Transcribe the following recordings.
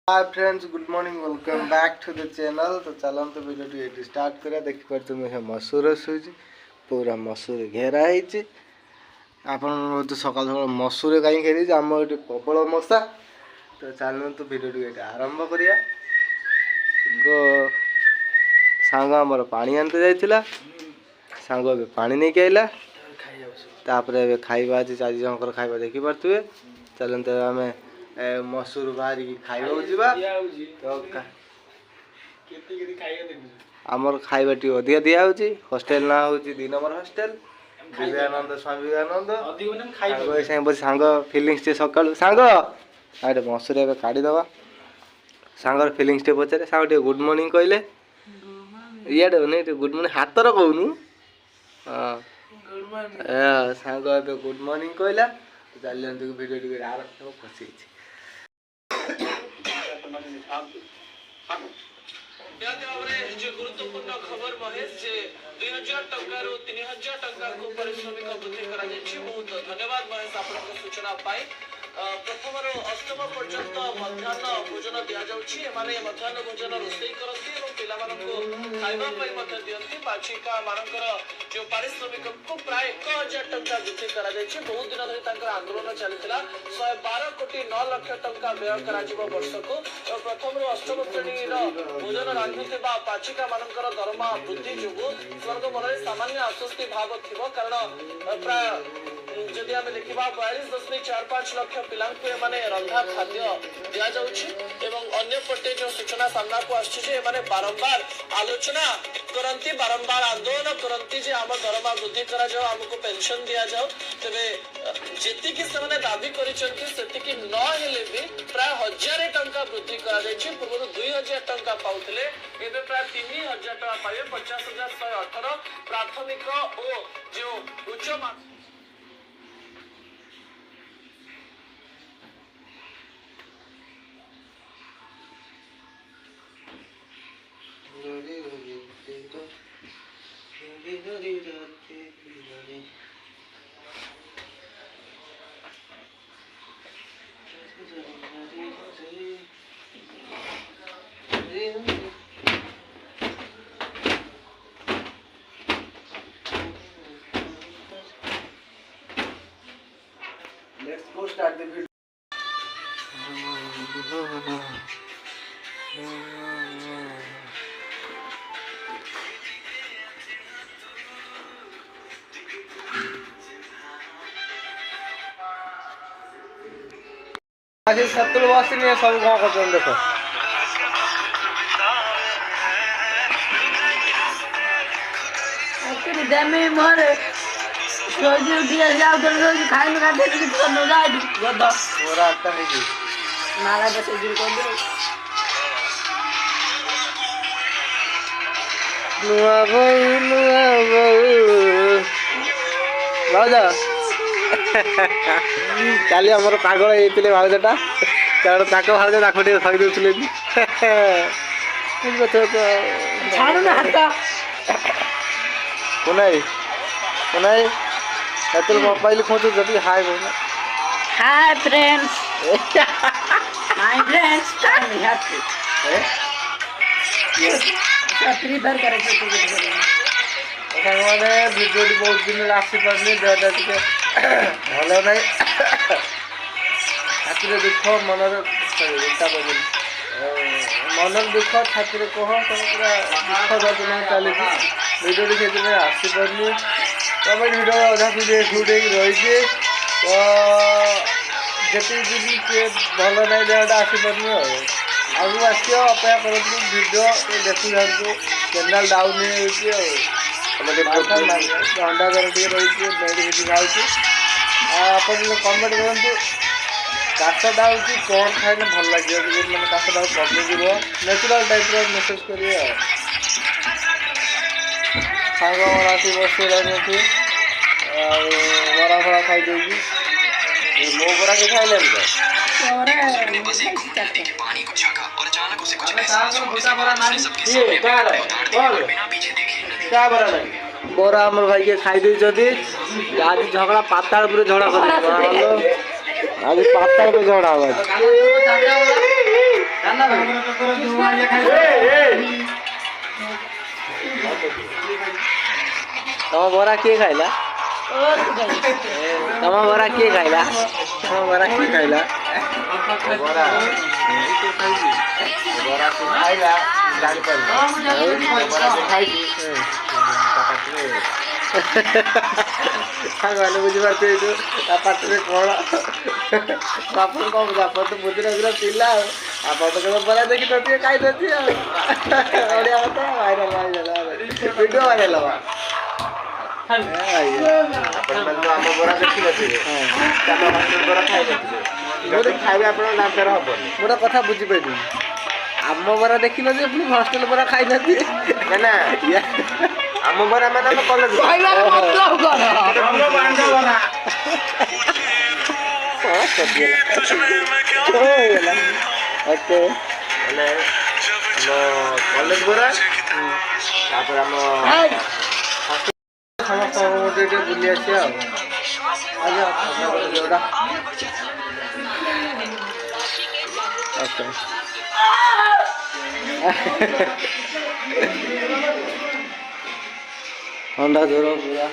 Hi friends, good morning, welcome back to the channel. तो चलो तो वीडियो ये स्टार्ट करा। देखिए तुम्हें मसूर शुची पूरा मसूर घेरा है। आप सकाल सकाल मसूर कहीं खेली आम ये प्रबल मशा। तो चलो तो वीडियो ये आरंभ करिया। सांग आमर पानी आनते जाइला, सांग ए पानी नहीं आइला। तापर खाइबा आज 4 जनकर खाइबा देखी पारे। चलते आम मसूर बाहर खाइबा तो आमर खाइबा टी अधिका दिया हॉस्टेल ना हूँ 2 नंबर हॉस्टेल विवेकानंद स्वामी विवेकानंद सांग फिलिंग्स सका सांग आगे मसूर ए काढ़ीदबा। सांगर फिलिंग्स पचारे सांग गुड मॉर्निंग कहले इे नहीं गुड मॉर्निंग हाथर कहूनु। हाँ सांग ए गुड मॉर्निंग कहला। चलते भिडियो आरंभ खुशी गुरुत्वपूर्ण खबर महेश जे 2000 टंका 3000 टंका को पारिश्रमिक वृद्धि करा बहुत धन्यवाद महेश आपन सूचना पाई। प्रथम अष्टम पर्यंत मध्याह्न भोजन दि जाने मध्याह्न भोजन रोषे करती खाइबा दिखती। बाचिका मानकर जो पारिश्रमिक को प्राय 1000 टंका वृद्धि करा बहुत दिन धरी आंदोलन चलता। 112 कोटी 9 लाख टंका व्यय कर वर्ष को प्रथम अष्टम श्रेणी भोजन रांधुवा पाचिका मानकर दरमा वृद्धि जो स्वर्ग मन सामान्य आश्वस्ति भाव थी। कारण प्राय जदि आम देखा 42.45 लाख पिला रंधा खाद्य दि जापटे जो सूचना सामना को आसने बारंबार आलोचना करती बारंबार आंदोलन करती आम दरमा वृद्धि करमको पेंशन दि जाओ। तेरे जी से दाबी कर भी प्राय 1000 टंका वृद्धि पूर्व 2000 टंका पाते प्राय 3000 टंका पाए 50,118 प्राथमिक और जो उच्च Let's go start the video. आज सत्तुल वासी ने सब गाँव को देखो में मारे रोजी दिया जाओ तो रोज खाए में खाते कि तो न जाए गदा पूरा आता है जी नाला बस जुल कर दो नुआ राजा काली आमर पागल होते भाउजटा कारण ताक भाउज ताक थई दूसरे झाड़ू ना हाथ कुनाई कुनाई एतल मोबाइल खोजो जब हाय बोल hi friends my friends I happy free fire करे मैंने भिडियो बहुत दिन आसी पारे देहटा टे भल ना छाती दुख मनर उल्टा पड़े मनर दुख छाती कह पूरा दुख दर्दना चली भिडियो से आसी पारे तो भिडियो अधा सुट रही तो जी भल ना देहटा आसी पारे आगे आस अपेक्षा कर भिडियो देखी था चैनल डाउन अंडा दर टे रही मेडिसिन खाऊँ आप कमेंट करूँ काशटा हूँ कौन खाइले भल लगे मैंने काशटा कमिज नेचुराल टाइप मेसेज करेंगे सांग मन आस बस बरा फरा खाई मो बरा के खाइले बरा आमर भाई के खाई आज झगड़ा पाताल पूरे झगड़ा कर आज पाताल पे झगड़ा ତମ ବରା କିଏ ଖାଇଲା? ତମ ବରା କିଏ ଖାଇଲା? ତମ ବରା କିଏ ଖାଇଲା? ବରା ବରା ଖାଇଲା ଖାଇଛି ସାଙ୍ଗମାନେ ବୁଝିପାରୁଥିବେ ଏଇଠୁ ତା ପାଟିରେ କ'ଣ ଆପଣ କ'ଣ ଆପଣ ତ ବୁଦ୍ଧି ନଥିଲା ପିଲା ଆଉ ଆପଣ ତ କେବେ ବରା ଦେଖିନଥିବେ ଖାଇନଥିବେ ଆଉ ଓଡ଼ିଆ କଥା ଭାଇରାଲ ଭିଡ଼ିଓ ଭାଇରାଲ ହବ। ଆପଣମାନେ ତ ଆମ ବରା ଦେଖିନଥିବେ ଆମ ହଷ୍ଟେଲ ବରା ଖାଇନଥିବେ ଯଦି ଖାଇବେ ଆପଣଙ୍କ ଦାନ୍ତର ହବନି। ମୁଁ ଗୋଟେ କଥା ବୁଝିପାରିଲି ଆମ ବରା ଦେଖିନଥିବେ ପୁଣି ହଷ୍ଟେଲ ବରା ଖାଇନଥିବେ ନା ଆମ ବରା ମାନେ ଆମ କଲେଜ ଓକେ ହେଲେ ଆମ କଲେଜ ବରା ତାପରେ ଆମ ସମସ୍ତଙ୍କ ମধ্যে ଟିକେ ବୁଲି ଆସିବା ଆଉ ଯୋଉଟା ଓକେ ଥଣ୍ଡା ଜ୍ୱର ପୁରା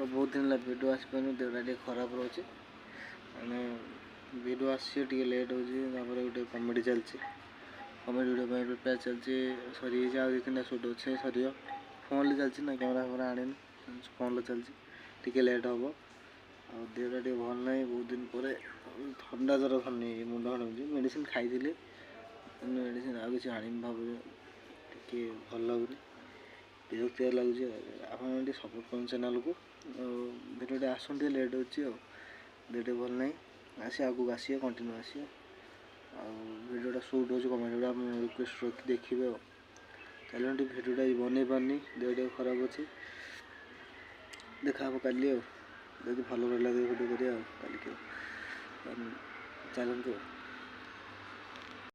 तो बहुत दिन लगे वीडियो आसपान देहटा टे खराब रोचे मैंने वीडियो आसी टे लेट हो गोटे कमेडी चलती कमेडी वीडियो प्रिपेयर चलती सरी आज दो तीन सुट अच्छे सर फोन चलती ना कैमेरा फैमरा आने फोन चलती टे लेट हम देहटा टे भल ना बहुत दिन पर ठंडा ज्वर थी मुंड खड़ा मेडिसिन खाई मेडिसिन आ कि आनी भाव टे भल लगुनि विरक्तिया लगुच आप सपोर्ट कर चैनल को भिडियो आसन टे लेट होटे भल ना आसी आगे आसिए कंटिन्यू आसिए भिडियोटा सुट हो कमेंट रिक्वेस्ट रखी देखिए चलो भिडियोटा बन पारनी देह खराब अच्छे देखा काली जब भल लगे भिडियो करा चलते।